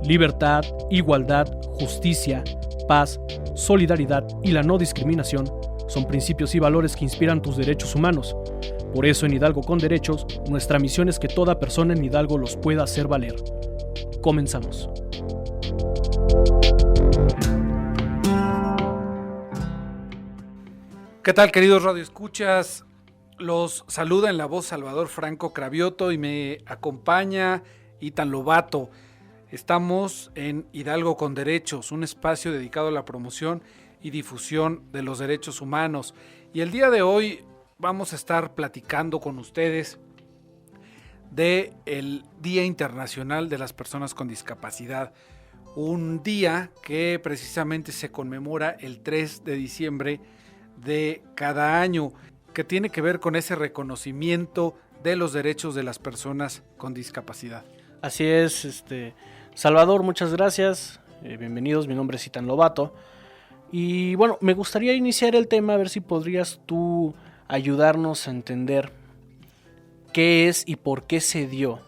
libertad, igualdad, justicia, paz, solidaridad y la no discriminación son principios y valores que inspiran tus derechos humanos. Por eso en Hidalgo con Derechos, nuestra misión es que toda persona en Hidalgo los pueda hacer valer. Comenzamos. ¿Qué tal, queridos radioescuchas? Los saluda en la voz Salvador Franco Cravioto y me acompaña Itan Lobato. Estamos en Hidalgo con Derechos, un espacio dedicado a la promoción y difusión de los derechos humanos. Y el día de hoy vamos a estar platicando con ustedes del Día Internacional de las Personas con Discapacidad. Un día que precisamente se conmemora el 3 de diciembre de cada año, que tiene que ver con ese reconocimiento de los derechos de las personas con discapacidad. Así es, Salvador, muchas gracias. Bienvenidos, mi nombre es Itan Lobato. Y bueno, me gustaría iniciar el tema, a ver si podrías tú ayudarnos a entender qué es y por qué se dio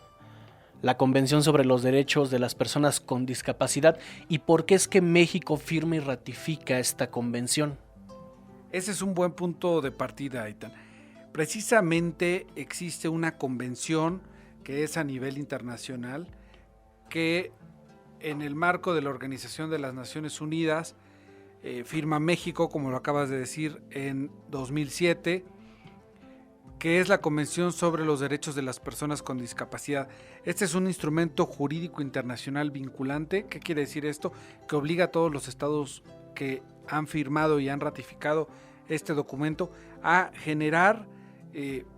la Convención sobre los Derechos de las Personas con Discapacidad y por qué es que México firma y ratifica esta convención. Ese es un buen punto de partida, Itan. Precisamente existe una convención que es a nivel internacional que en el marco de la Organización de las Naciones Unidas firma México, como lo acabas de decir, en 2007, que es la Convención sobre los Derechos de las Personas con Discapacidad. Este es un instrumento jurídico internacional vinculante. ¿Qué quiere decir esto? Que obliga a todos los estados que han firmado y han ratificado este documento a generar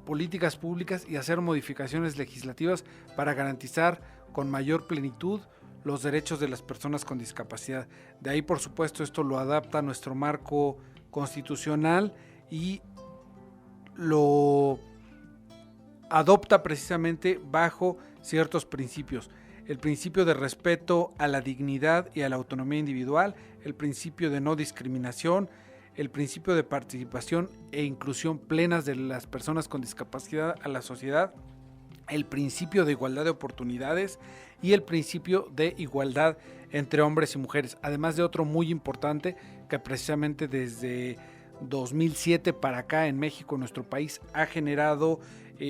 políticas públicas y hacer modificaciones legislativas para garantizar con mayor plenitud los derechos de las personas con discapacidad. De ahí, por supuesto, esto lo adapta a nuestro marco constitucional y lo adopta precisamente bajo ciertos principios. El principio de respeto a la dignidad y a la autonomía individual, el principio de no discriminación, el principio de participación e inclusión plenas de las personas con discapacidad a la sociedad, el principio de igualdad de oportunidades y el principio de igualdad entre hombres y mujeres, además de otro muy importante que precisamente desde 2007 para acá en México, nuestro país, ha generado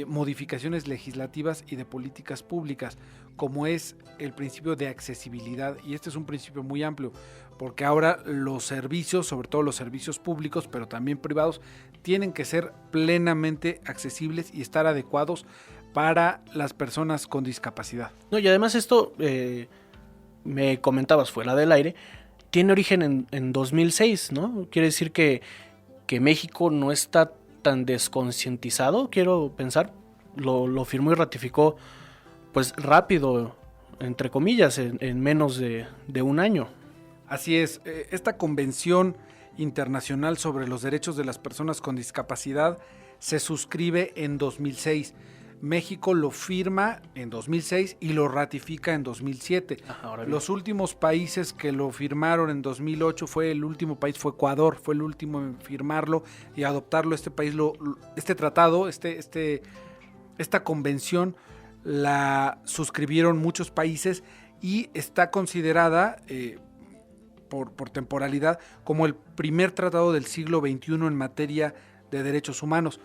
modificaciones legislativas y de políticas públicas, como es el principio de accesibilidad. Y este es un principio muy amplio, porque ahora los servicios, sobre todo los servicios públicos, pero también privados, tienen que ser plenamente accesibles y estar adecuados para las personas con discapacidad. No, y además esto, me comentabas fuera del aire, tiene origen en 2006, ¿no? Quiere decir que México no está tan desconcientizado, quiero pensar, lo firmó y ratificó pues rápido, entre comillas, en menos de un año. Así es, esta Convención Internacional sobre los Derechos de las Personas con Discapacidad se suscribe en 2006. México lo firma en 2006 y lo ratifica en 2007. Los últimos países que lo firmaron en 2008 el último país fue Ecuador, fue el último en firmarlo y adoptarlo. Este país, este tratado, esta convención la suscribieron muchos países y está considerada por temporalidad como el primer tratado del siglo XXI en materia de derechos humanos.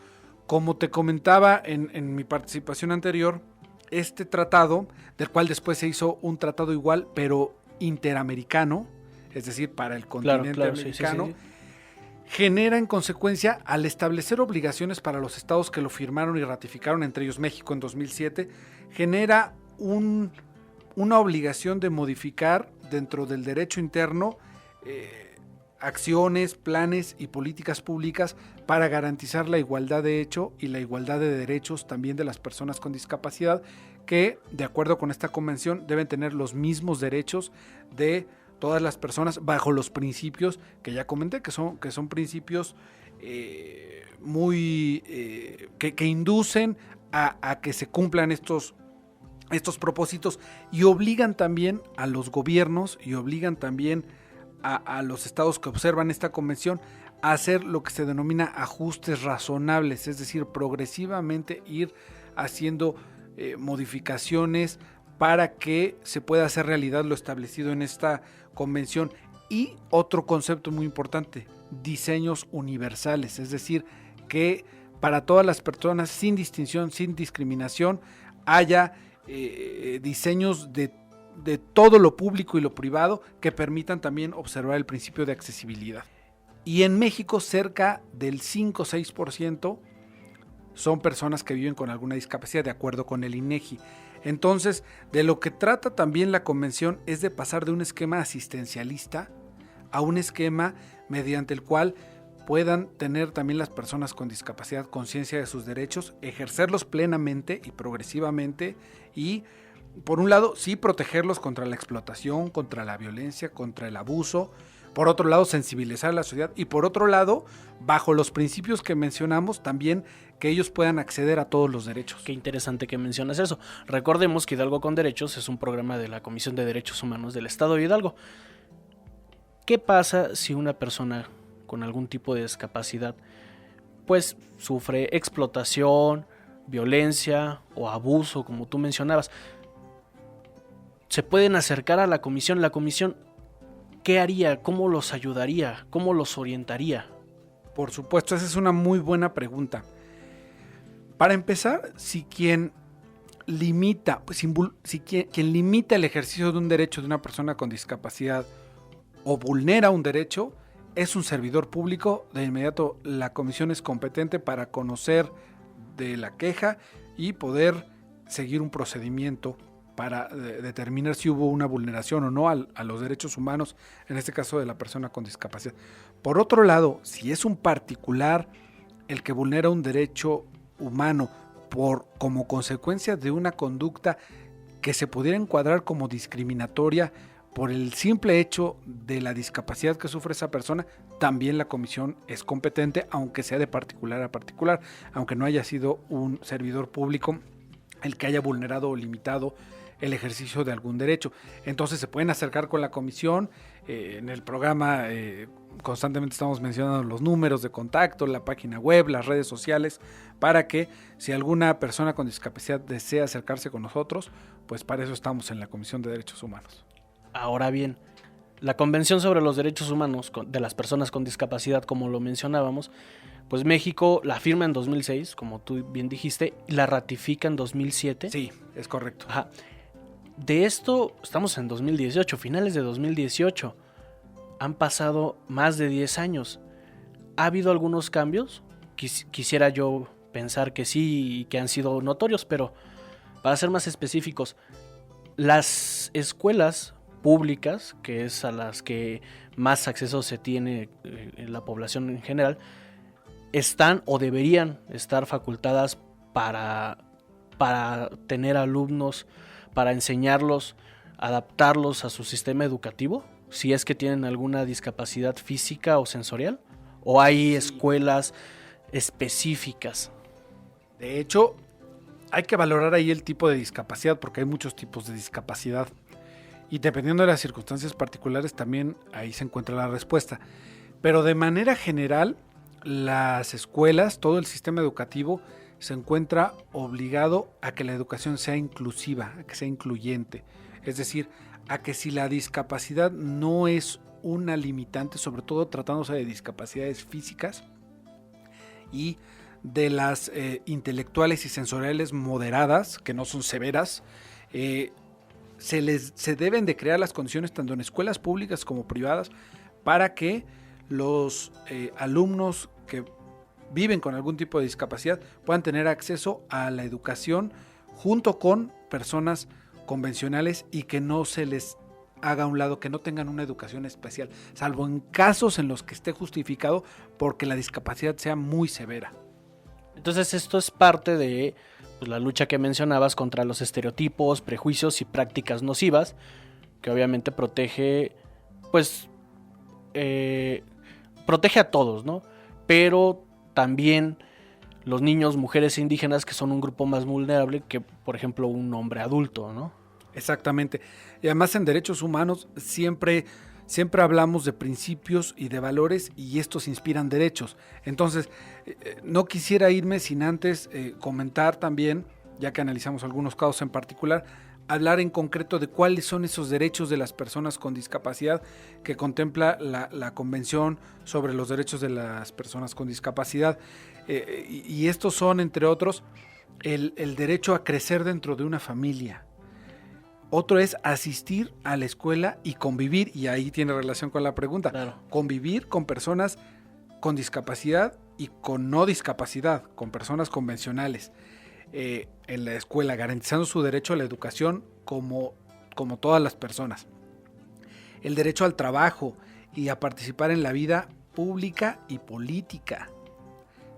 Como te comentaba en mi participación anterior, este tratado, del cual después se hizo un tratado igual, pero interamericano, es decir, para el continente americano, sí. Genera en consecuencia, al establecer obligaciones para los estados que lo firmaron y ratificaron, entre ellos México en 2007, genera una obligación de modificar dentro del derecho interno acciones, planes y políticas públicas para garantizar la igualdad de hecho y la igualdad de derechos también de las personas con discapacidad, que de acuerdo con esta convención deben tener los mismos derechos de todas las personas bajo los principios que ya comenté, que son principios que inducen a que se cumplan estos propósitos y obligan también a los gobiernos y obligan también a los estados que observan esta convención a hacer lo que se denomina ajustes razonables, es decir, progresivamente ir haciendo modificaciones para que se pueda hacer realidad lo establecido en esta convención. Y otro concepto muy importante, diseños universales, es decir, que para todas las personas, sin distinción, sin discriminación, haya diseños de todo lo público y lo privado que permitan también observar el principio de accesibilidad. Y en México cerca del 5 o 6% son personas que viven con alguna discapacidad, de acuerdo con el INEGI. Entonces, de lo que trata también la convención es de pasar de un esquema asistencialista a un esquema mediante el cual puedan tener también las personas con discapacidad conciencia de sus derechos, ejercerlos plenamente y progresivamente y, por un lado, sí protegerlos contra la explotación, contra la violencia, contra el abuso. Por otro lado, sensibilizar a la sociedad y por otro lado, bajo los principios que mencionamos, también que ellos puedan acceder a todos los derechos. Qué interesante que mencionas eso. Recordemos que Hidalgo con Derechos es un programa de la Comisión de Derechos Humanos del Estado de Hidalgo. ¿Qué pasa si una persona con algún tipo de discapacidad pues sufre explotación, violencia o abuso, como tú mencionabas? Se pueden acercar a la comisión. La comisión, ¿qué haría? ¿Cómo los ayudaría? ¿Cómo los orientaría? Por supuesto, esa es una muy buena pregunta. Para empezar, si quien limita el ejercicio de un derecho de una persona con discapacidad o vulnera un derecho, es un servidor público, de inmediato la comisión es competente para conocer de la queja y poder seguir un procedimiento para determinar si hubo una vulneración o no a los derechos humanos, en este caso de la persona con discapacidad. Por otro lado, si es un particular el que vulnera un derecho humano como consecuencia de una conducta que se pudiera encuadrar como discriminatoria por el simple hecho de la discapacidad que sufre esa persona, también la comisión es competente, aunque sea de particular a particular, aunque no haya sido un servidor público el que haya vulnerado o limitado el ejercicio de algún derecho. Entonces se pueden acercar con la comisión. En el programa constantemente estamos mencionando los números de contacto, la página web, las redes sociales, para que si alguna persona con discapacidad desea acercarse con nosotros, pues para eso estamos en la Comisión de Derechos Humanos. Ahora bien, la Convención sobre los Derechos Humanos de las Personas con Discapacidad, como lo mencionábamos, pues México la firma en 2006, como tú bien dijiste, y la ratifica en 2007. Sí, es correcto. Ajá. De esto, estamos en 2018, finales de 2018. Han pasado más de 10 años. ¿Ha habido algunos cambios? Quisiera yo pensar que sí y que han sido notorios, pero para ser más específicos, las escuelas públicas, que es a las que más acceso se tiene en la población en general, están o deberían estar facultadas para tener alumnos, para enseñarlos, adaptarlos a su sistema educativo, si es que tienen alguna discapacidad física o sensorial, o hay escuelas específicas. De hecho, hay que valorar ahí el tipo de discapacidad, porque hay muchos tipos de discapacidad. Y dependiendo de las circunstancias particulares, también ahí se encuentra la respuesta. Pero de manera general, las escuelas, todo el sistema educativo, se encuentra obligado a que la educación sea inclusiva, a que sea incluyente. Es decir, a que si la discapacidad no es una limitante, sobre todo tratándose de discapacidades físicas y de las intelectuales y sensoriales moderadas, que no son severas, se deben de crear las condiciones tanto en escuelas públicas como privadas para que los alumnos que viven con algún tipo de discapacidad puedan tener acceso a la educación junto con personas convencionales y que no se les haga a un lado, que no tengan una educación especial, salvo en casos en los que esté justificado porque la discapacidad sea muy severa. Entonces esto es parte de la lucha que mencionabas contra los estereotipos, prejuicios y prácticas nocivas, que obviamente protege a todos, ¿no? Pero también los niños, mujeres e indígenas, que son un grupo más vulnerable que, por ejemplo, un hombre adulto, ¿no? Exactamente. Y además en derechos humanos siempre hablamos de principios y de valores y estos inspiran derechos. Entonces, no quisiera irme sin antes comentar también, ya que analizamos algunos casos en particular, hablar en concreto de cuáles son esos derechos de las personas con discapacidad que contempla la Convención sobre los Derechos de las Personas con Discapacidad. Y estos son, entre otros, el derecho a crecer dentro de una familia. Otro es asistir a la escuela y convivir, y ahí tiene relación con la pregunta, Claro. Convivir con personas con discapacidad y con no discapacidad, con personas convencionales en la escuela, garantizando su derecho a la educación como todas las personas. El derecho al trabajo y a participar en la vida pública y política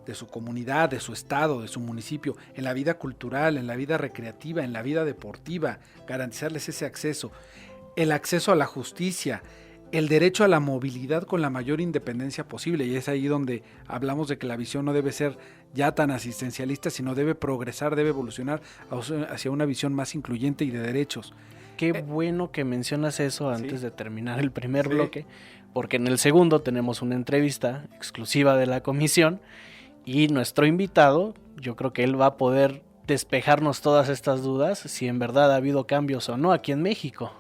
de su comunidad, de su estado, de su municipio, en la vida cultural, en la vida recreativa, en la vida deportiva, garantizarles ese acceso. El acceso a la justicia, el derecho a la movilidad con la mayor independencia posible, y es ahí donde hablamos de que la visión no debe ser ya tan asistencialista, sino debe progresar, debe evolucionar hacia una visión más incluyente y de derechos. Qué bueno que mencionas eso antes de terminar el primer bloque, porque en el segundo tenemos una entrevista exclusiva de la comisión y nuestro invitado, yo creo que él va a poder despejarnos todas estas dudas, si en verdad ha habido cambios o no aquí en México.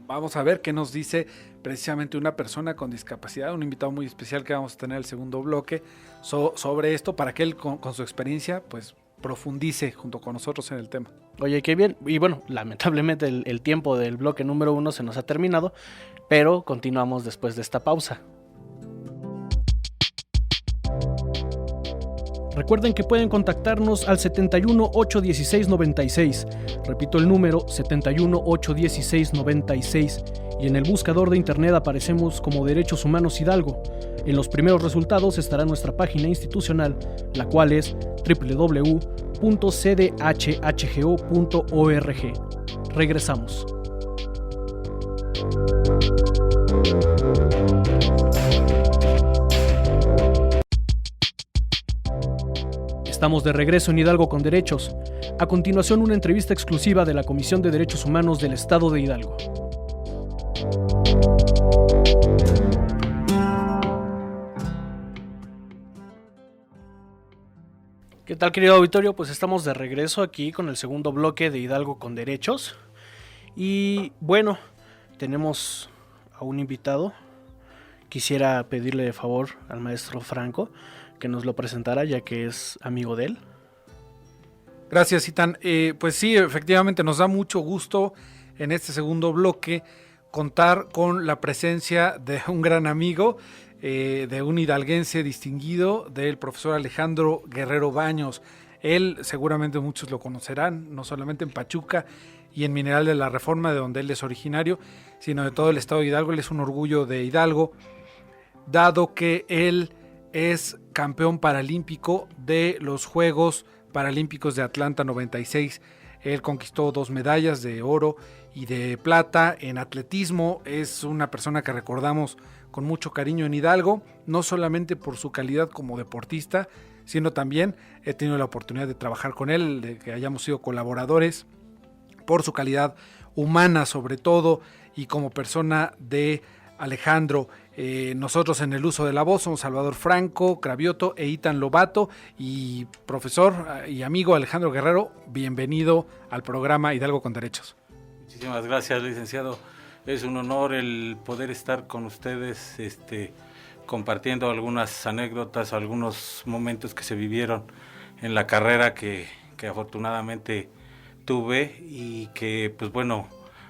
Vamos a ver qué nos dice precisamente una persona con discapacidad, un invitado muy especial que vamos a tener en el segundo bloque sobre esto, para que él con su experiencia pues profundice junto con nosotros en el tema. Oye, qué bien. Y bueno, lamentablemente el tiempo del bloque número 1 se nos ha terminado, pero continuamos después de esta pausa. Recuerden que pueden contactarnos al 71 816 96. Repito el número, 71 816 96. Y en el buscador de internet aparecemos como Derechos Humanos Hidalgo. En los primeros resultados estará nuestra página institucional, la cual es www.cdhhgo.org. Regresamos. Estamos de regreso en Hidalgo con Derechos. A continuación, una entrevista exclusiva de la Comisión de Derechos Humanos del Estado de Hidalgo. ¿Qué tal, querido auditorio? Pues estamos de regreso aquí con el segundo bloque de Hidalgo con Derechos. Y bueno, tenemos a un invitado. Quisiera pedirle de favor al maestro Franco que nos lo presentara, ya que es amigo de él. Gracias, Itán. Pues sí, efectivamente nos da mucho gusto en este segundo bloque contar con la presencia de un gran amigo, de un hidalguense distinguido, del profesor Alejandro Guerrero Baños. Él seguramente muchos lo conocerán, no solamente en Pachuca y en Mineral de la Reforma, de donde él es originario, sino de todo el estado de Hidalgo. Él es un orgullo de Hidalgo, dado que él es campeón paralímpico de los Juegos Paralímpicos de Atlanta 96. Él conquistó 2 medallas de oro y de plata en atletismo. Es una persona que recordamos con mucho cariño en Hidalgo, no solamente por su calidad como deportista, sino también he tenido la oportunidad de trabajar con él, de que hayamos sido colaboradores, por su calidad humana sobre todo, y como persona de Alejandro. Nosotros en el uso de la voz somos Salvador Franco, Cravioto e Itán Lobato, y profesor y amigo Alejandro Guerrero, bienvenido al programa Hidalgo con Derechos. Muchísimas gracias, licenciado. Es un honor el poder estar con ustedes, compartiendo algunas anécdotas, algunos momentos que se vivieron en la carrera que afortunadamente tuve, y que pues bueno,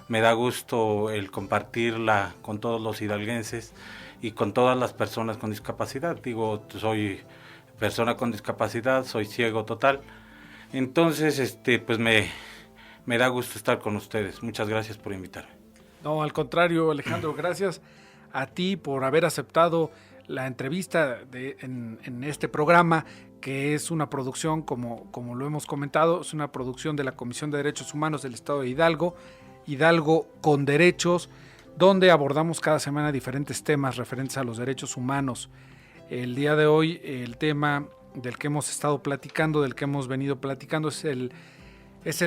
me da gusto el compartirla con todos los hidalguenses y con todas las personas con discapacidad. Digo, soy persona con discapacidad, soy ciego total. Entonces, pues me da gusto estar con ustedes. Muchas gracias por invitarme. No, al contrario, Alejandro, gracias a ti por haber aceptado la entrevista en este programa, que es una producción, como lo hemos comentado, es una producción de la Comisión de Derechos Humanos del Estado de Hidalgo, Hidalgo con Derechos, donde abordamos cada semana diferentes temas referentes a los derechos humanos. El día de hoy, el tema del que hemos estado platicando, del que hemos venido platicando, es el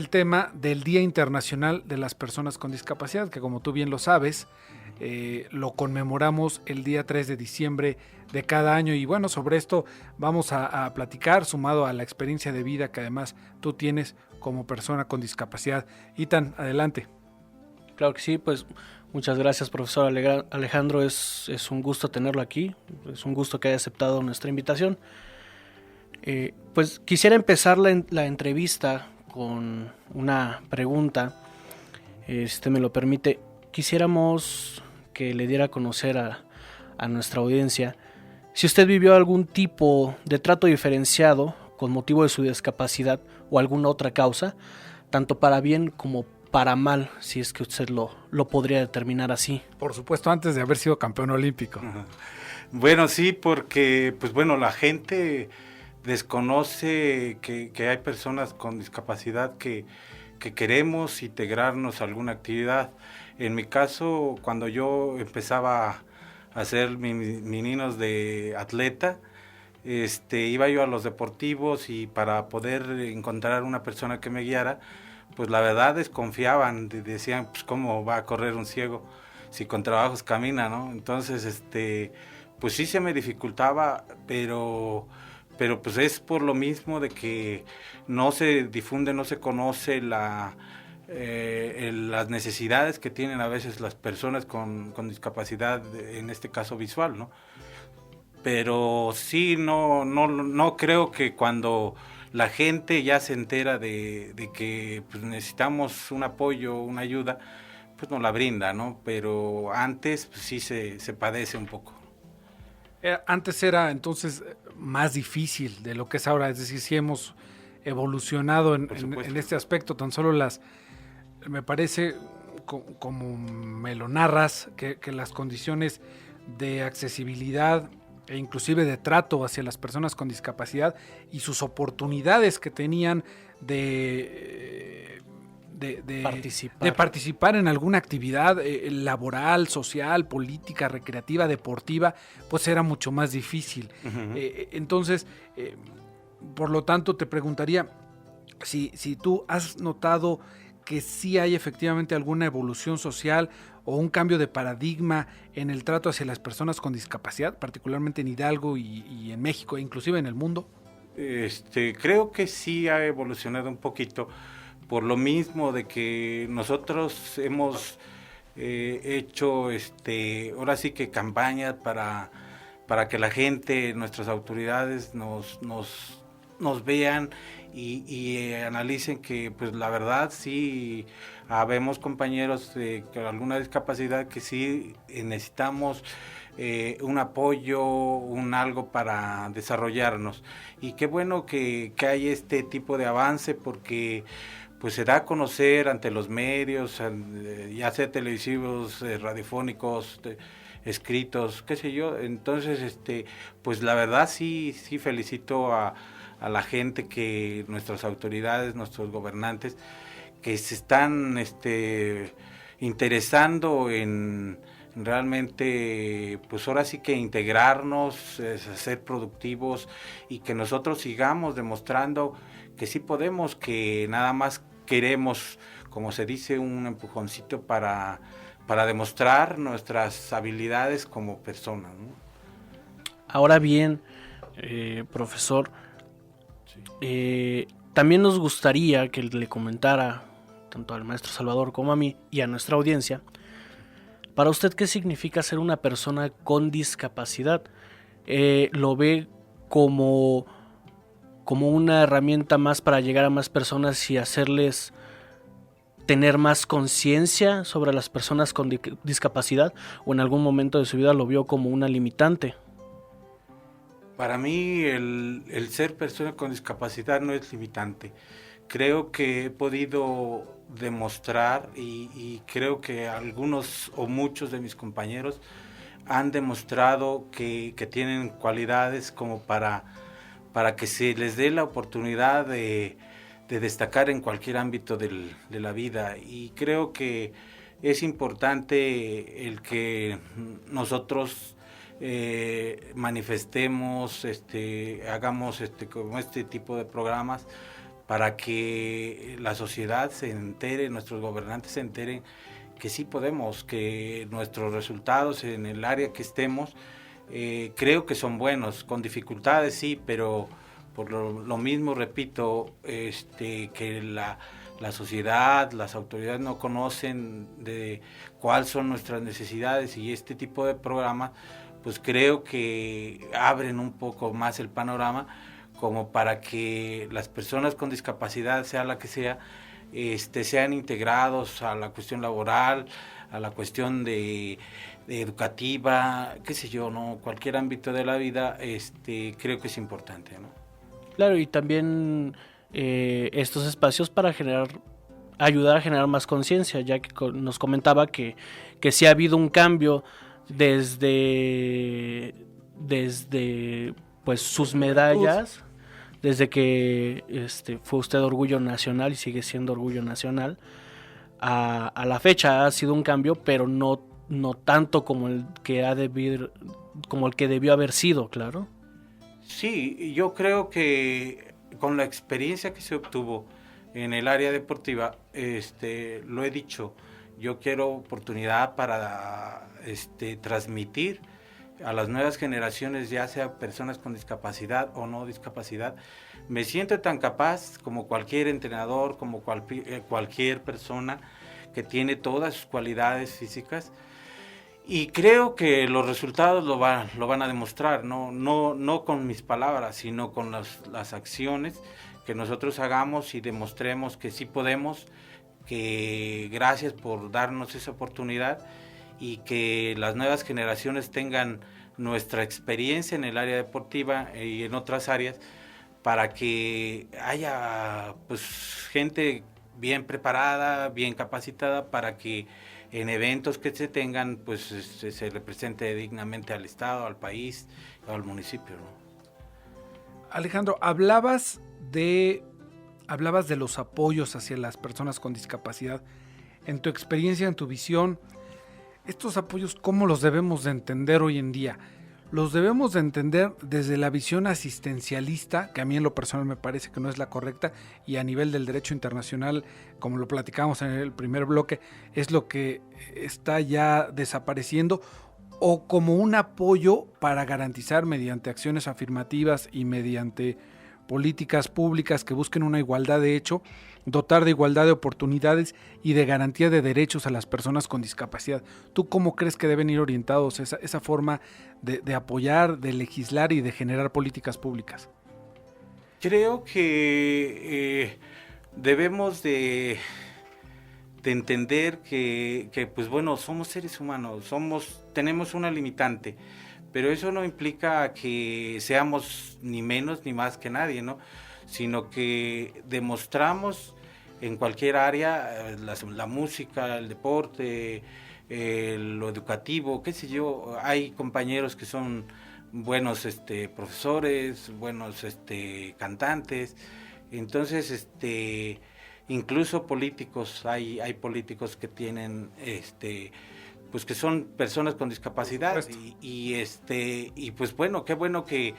tema del Día Internacional de las Personas con Discapacidad, que como tú bien lo sabes, lo conmemoramos el día 3 de diciembre de cada año. Y bueno, sobre esto vamos a platicar, sumado a la experiencia de vida que además tú tienes como persona con discapacidad. Itan, adelante. Claro que sí, pues muchas gracias, profesor Alejandro, es un gusto tenerlo aquí, es un gusto que haya aceptado nuestra invitación. Pues quisiera empezar la entrevista con una pregunta, si usted me lo permite. Quisiéramos que le diera a conocer a nuestra audiencia si usted vivió algún tipo de trato diferenciado con motivo de su discapacidad o alguna otra causa, tanto para bien como para mal, si es que usted lo podría determinar así. Por supuesto, antes de haber sido campeón olímpico. Bueno, sí, porque pues bueno, la gente desconoce que hay personas con discapacidad que queremos integrarnos a alguna actividad. En mi caso, cuando yo empezaba a hacer mis ninos de atleta, iba yo a los deportivos y para poder encontrar una persona que me guiara, pues la verdad desconfiaban, decían, pues cómo va a correr un ciego si con trabajos camina, ¿no? Entonces, pues sí se me dificultaba, pero pues es por lo mismo de que no se difunde, no se conoce las necesidades que tienen a veces las personas con discapacidad, en este caso visual, ¿no? Pero sí, no creo que cuando la gente ya se entera de que pues, necesitamos un apoyo, una ayuda, pues nos la brinda, ¿no? Pero antes pues, sí se padece un poco. Antes era entonces más difícil de lo que es ahora, es decir, sí hemos evolucionado en este aspecto, tan solo me parece, como me lo narras, que las condiciones de accesibilidad e inclusive de trato hacia las personas con discapacidad y sus oportunidades que tenían de participar en alguna actividad laboral, social, política, recreativa, deportiva, pues era mucho más difícil. Uh-huh. Entonces, por lo tanto, te preguntaría si tú has notado que sí hay efectivamente alguna evolución social o un cambio de paradigma en el trato hacia las personas con discapacidad, particularmente en Hidalgo y en México, e inclusive en el mundo. Creo que sí ha evolucionado un poquito, por lo mismo de que nosotros hemos hecho ahora sí que campañas para que la gente, nuestras autoridades nos vean y analicen que pues la verdad sí habemos compañeros con alguna discapacidad que sí necesitamos un apoyo, un algo para desarrollarnos. Y qué bueno que hay este tipo de avance, porque pues se da a conocer ante los medios, ya sea televisivos, radiofónicos, escritos, qué sé yo. Entonces, pues la verdad sí felicito a la gente, que nuestras autoridades, nuestros gobernantes, que se están interesando en realmente, pues ahora sí que integrarnos, ser productivos, y que nosotros sigamos demostrando que sí podemos, que nada más queremos, como se dice, un empujoncito para demostrar nuestras habilidades como personas, ¿no? Ahora bien, profesor, también nos gustaría que le comentara tanto al maestro Salvador como a mí y a nuestra audiencia, para usted, ¿qué significa ser una persona con discapacidad? ¿Lo ve como una herramienta más para llegar a más personas y hacerles tener más conciencia sobre las personas con discapacidad, o en algún momento de su vida lo vio como una limitante? Para mí el ser persona con discapacidad no es limitante. Creo que he podido demostrar, y creo que algunos o muchos de mis compañeros han demostrado que tienen cualidades como para que se les dé la oportunidad de destacar en cualquier ámbito de la vida. Y creo que es importante el que nosotros manifestemos, hagamos como este tipo de programas, para que la sociedad se entere, nuestros gobernantes se enteren que sí podemos, que nuestros resultados en el área que estemos, creo que son buenos, con dificultades sí, pero Por lo mismo, repito, que la sociedad, las autoridades no conocen de cuáles son nuestras necesidades, y este tipo de programas pues creo que abren un poco más el panorama como para que las personas con discapacidad, sea la que sea, sean integrados a la cuestión laboral, a la cuestión de educativa, qué sé yo, ¿no? Cualquier ámbito de la vida, creo que es importante, ¿no? Claro, y también estos espacios para ayudar a generar más conciencia, ya que nos comentaba que sí ha habido un cambio desde pues sus medallas, desde que fue usted Orgullo Nacional y sigue siendo Orgullo Nacional, a la fecha ha sido un cambio, pero no tanto como el que debió haber sido, claro. Sí, yo creo que con la experiencia que se obtuvo en el área deportiva, lo he dicho, yo quiero oportunidad para transmitir a las nuevas generaciones, ya sea personas con discapacidad o no discapacidad. Me siento tan capaz como cualquier entrenador, como cualquier persona que tiene todas sus cualidades físicas, y creo que los resultados lo van a demostrar, no con mis palabras, sino con las acciones que nosotros hagamos y demostremos que sí podemos, que gracias por darnos esa oportunidad, y que las nuevas generaciones tengan nuestra experiencia en el área deportiva y en otras áreas, para que haya pues gente bien preparada, bien capacitada, para que en eventos que se tengan pues se represente dignamente al Estado, al país o al municipio, ¿no? Alejandro, hablabas de los apoyos hacia las personas con discapacidad. En tu experiencia, en tu visión, estos apoyos, ¿cómo los debemos de entender hoy en día? Los debemos de entender desde la visión asistencialista, que a mí en lo personal me parece que no es la correcta, y a nivel del derecho internacional, como lo platicamos en el primer bloque, es lo que está ya desapareciendo, o como un apoyo para garantizar mediante acciones afirmativas y mediante políticas públicas que busquen una igualdad de hecho, dotar de igualdad de oportunidades y de garantía de derechos a las personas con discapacidad. ¿Tú cómo crees que deben ir orientados esa forma de apoyar, de legislar y de generar políticas públicas? Creo que debemos de entender que pues bueno, somos seres humanos, tenemos una limitante, pero eso no implica que seamos ni menos ni más que nadie, ¿no? Sino que demostramos en cualquier área, la música, el deporte, lo educativo, qué sé yo, hay compañeros que son buenos profesores, buenos cantantes, entonces incluso políticos, hay políticos que tienen pues que son personas con discapacidad, y pues bueno, qué bueno que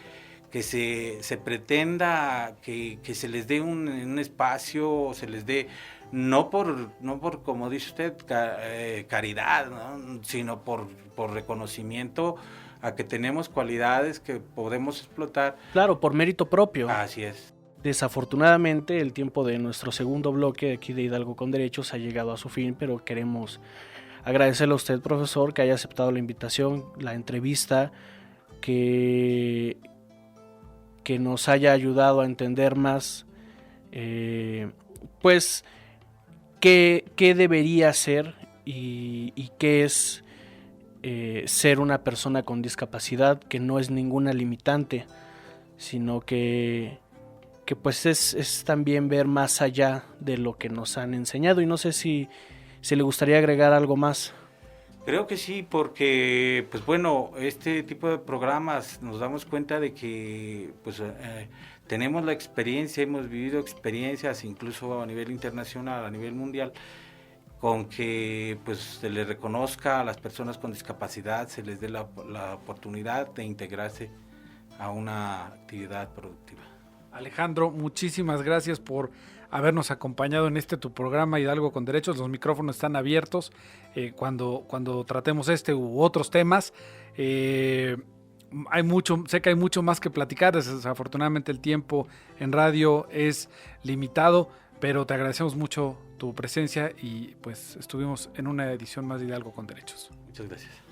se pretenda que se les dé un espacio, se les dé, no por como dice usted, caridad, ¿no? Sino por reconocimiento a que tenemos cualidades que podemos explotar. Claro, por mérito propio. Así es. Desafortunadamente, el tiempo de nuestro segundo bloque aquí de Hidalgo con Derechos ha llegado a su fin, pero queremos agradecerle a usted, profesor, que haya aceptado la invitación, la entrevista, que nos haya ayudado a entender más, pues, qué debería ser y qué es ser una persona con discapacidad, que no es ninguna limitante, sino que pues es también ver más allá de lo que nos han enseñado. Y no sé si le gustaría agregar algo más. Creo que sí, porque pues bueno, este tipo de programas nos damos cuenta de que pues tenemos la experiencia, hemos vivido experiencias incluso a nivel internacional, a nivel mundial, con que pues se les reconozca a las personas con discapacidad, se les dé la oportunidad de integrarse a una actividad productiva. Alejandro, muchísimas gracias por habernos acompañado en tu programa Hidalgo con Derechos. Los micrófonos están abiertos cuando tratemos u otros temas. sé que hay mucho más que platicar. Desafortunadamente el tiempo en radio es limitado, pero te agradecemos mucho tu presencia y pues estuvimos en una edición más de Hidalgo con Derechos. Muchas gracias.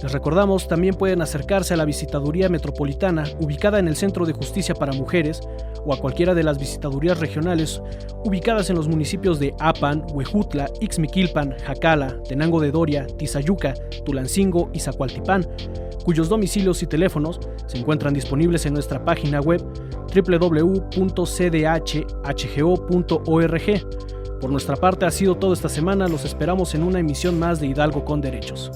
Les recordamos, también pueden acercarse a la Visitaduría Metropolitana, ubicada en el Centro de Justicia para Mujeres, o a cualquiera de las visitadurías regionales, ubicadas en los municipios de Apan, Huejutla, Ixmiquilpan, Jacala, Tenango de Doria, Tizayuca, Tulancingo y Zacualtipán, cuyos domicilios y teléfonos se encuentran disponibles en nuestra página web www.cdhhgo.org. Por nuestra parte ha sido todo esta semana, los esperamos en una emisión más de Hidalgo con Derechos.